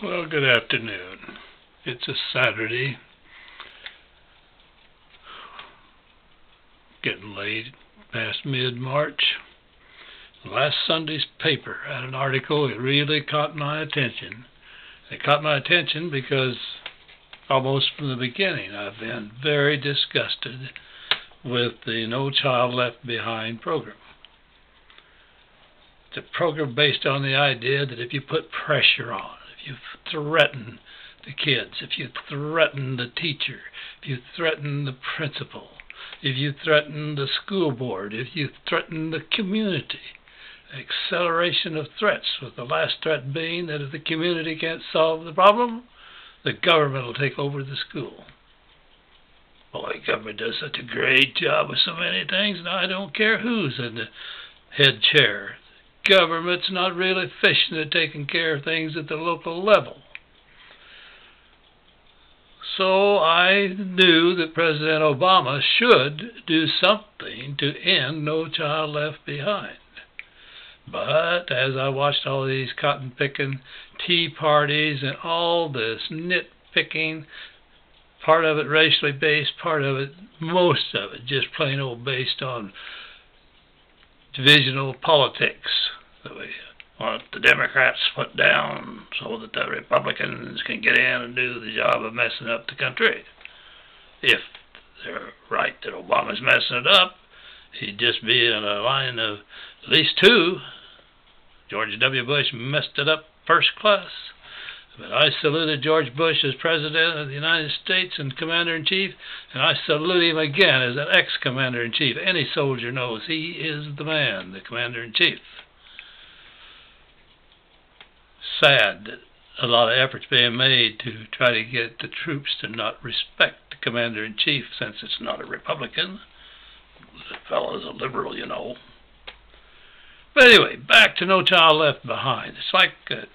Well, good afternoon. It's a Saturday. Getting late, past mid-March. Last Sunday's paper had an article that really caught my attention. It caught my attention because almost from the beginning I've been very disgusted with the No Child Left Behind program. It's a program based on the idea that if you put pressure on, if you threaten the kids, if you threaten the teacher, if you threaten the principal, if you threaten the school board, if you threaten the community, acceleration of threats, with the last threat being that if the community can't solve the problem, the government will take over the school. Boy, government does such a great job with so many things, and I don't care who's in the head chair. Government's not really efficient at taking care of things at the local level. So I knew that President Obama should do something to end No Child Left Behind. But as I watched all these cotton-picking tea parties and all this nitpicking, part of it racially based, part of it, most of it, just plain old based on divisional politics. That we want the Democrats put down so that the Republicans can get in and do the job of messing up the country. If they're right that Obama's messing it up, he'd just be in a line of at least two. George W. Bush messed it up first class. But I saluted George Bush as President of the United States and Commander-in-Chief, and I salute him again as an ex-Commander-in-Chief. Any soldier knows he is the man, the Commander-in-Chief. Sad that a lot of efforts being made to try to get the troops to not respect the Commander-in-Chief, since it's not a Republican. The fellow's a liberal, you know. But anyway, back to No Child Left Behind. It's like a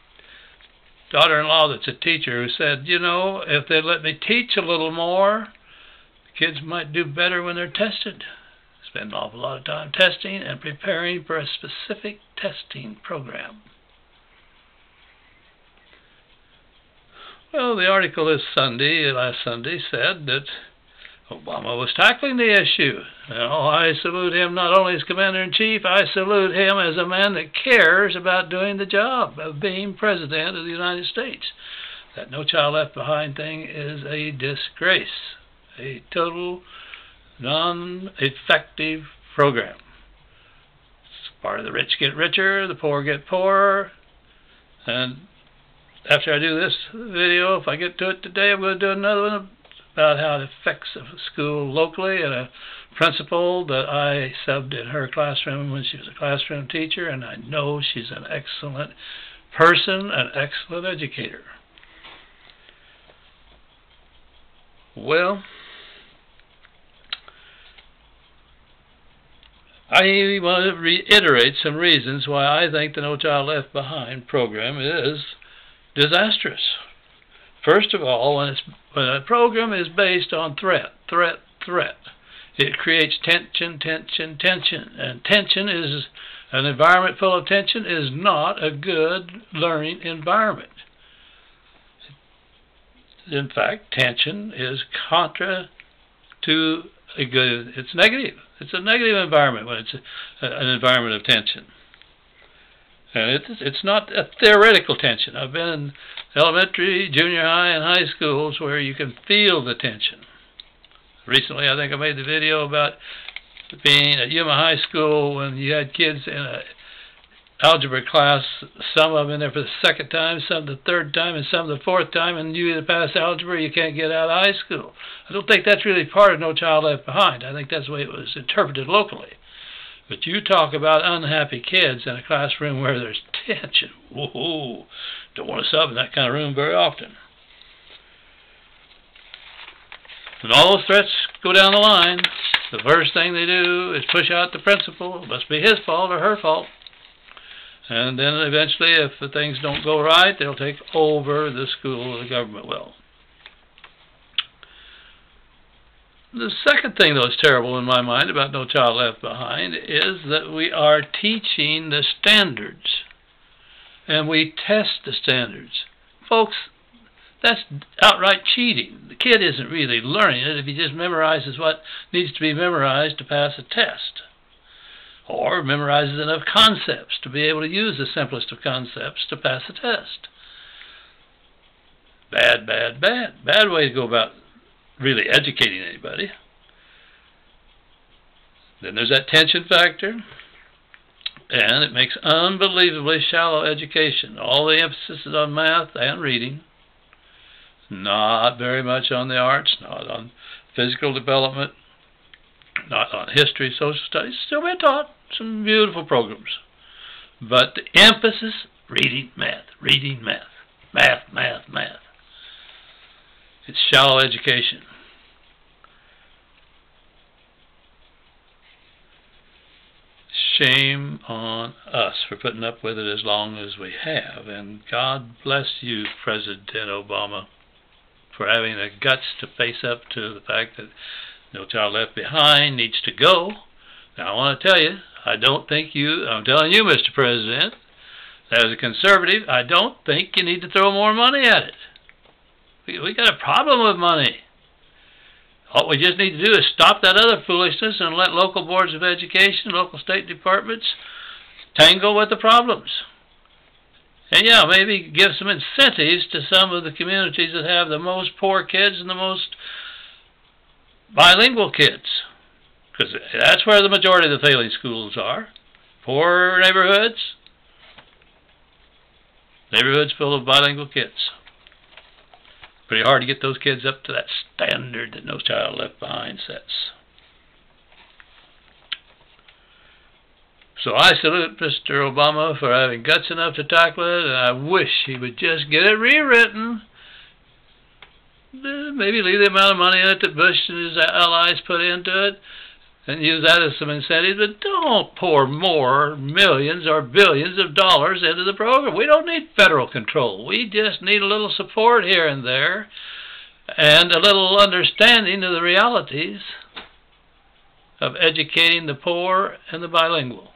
daughter-in-law that's a teacher who said, you know, if they let me teach a little more, kids might do better when they're tested. Spend an awful lot of time testing and preparing for a specific testing program. Well, the article last Sunday, said that Obama was tackling the issue. Now, I salute him not only as Commander-in-Chief, I salute him as a man that cares about doing the job of being President of the United States. That No Child Left Behind thing is a disgrace, a total non-effective program. It's part of the rich get richer, the poor get poorer, and after I do this video, if I get to it today, I'm going to do another one about how it affects a school locally, and a principal that I subbed in her classroom when she was a classroom teacher, and I know she's an excellent person, an excellent educator. Well, I want to reiterate some reasons why I think the No Child Left Behind program is disastrous. First of all, when a program is based on threat, it creates tension, and tension is an environment full of tension is not a good learning environment. In fact, tension is contra to a good. It's negative. It's a negative environment when it's an environment of tension. And it's not a theoretical tension. I've been in elementary, junior high, and high schools where you can feel the tension. Recently, I think I made the video about being at Yuma High School when you had kids in an algebra class, some of them in there for the second time, some the third time, and some the fourth time, and you either pass algebra or you can't get out of high school. I don't think that's really part of No Child Left Behind. I think that's the way it was interpreted locally. But you talk about unhappy kids in a classroom where there's tension. Whoa, don't want to sub in that kind of room very often. When all those threats go down the line, the first thing they do is push out the principal. It must be his fault or her fault. And then eventually, if the things don't go right, they'll take over the school, the government will. The second thing that's terrible in my mind about No Child Left Behind is that we are teaching the standards, and we test the standards. Folks, that's outright cheating. The kid isn't really learning it if he just memorizes what needs to be memorized to pass a test, or memorizes enough concepts to be able to use the simplest of concepts to pass a test. Bad, bad, bad. Bad way to go about really educating anybody. Then there's that tension factor, and it makes unbelievably shallow education. All the emphasis is on math and reading, not very much on the arts, not on physical development, not on history, social studies. Still being taught some beautiful programs, but the emphasis, reading, math, math, math, math. It's shallow education. Shame on us for putting up with it as long as we have, and God bless you, President Obama, for having the guts to face up to the fact that No Child Left Behind needs to go. Now I want to tell you, I'm telling you, Mr. President, as a conservative, I don't think you need to throw more money at it. We got a problem with money. What we just need to do is stop that other foolishness and let local boards of education, local state departments tangle with the problems. And yeah, maybe give some incentives to some of the communities that have the most poor kids and the most bilingual kids, because that's where the majority of the failing schools are. Poor neighborhoods full of bilingual kids. Pretty hard to get those kids up to that standard that No Child Left Behind sets. So I salute Mr. Obama for having guts enough to tackle it, and I wish he would just get it rewritten. Maybe leave the amount of money in it that Bush and his allies put into it and use that as some incentive, but don't pour more millions or billions of dollars into the program. We don't need federal control. We just need a little support here and there and a little understanding of the realities of educating the poor and the bilingual.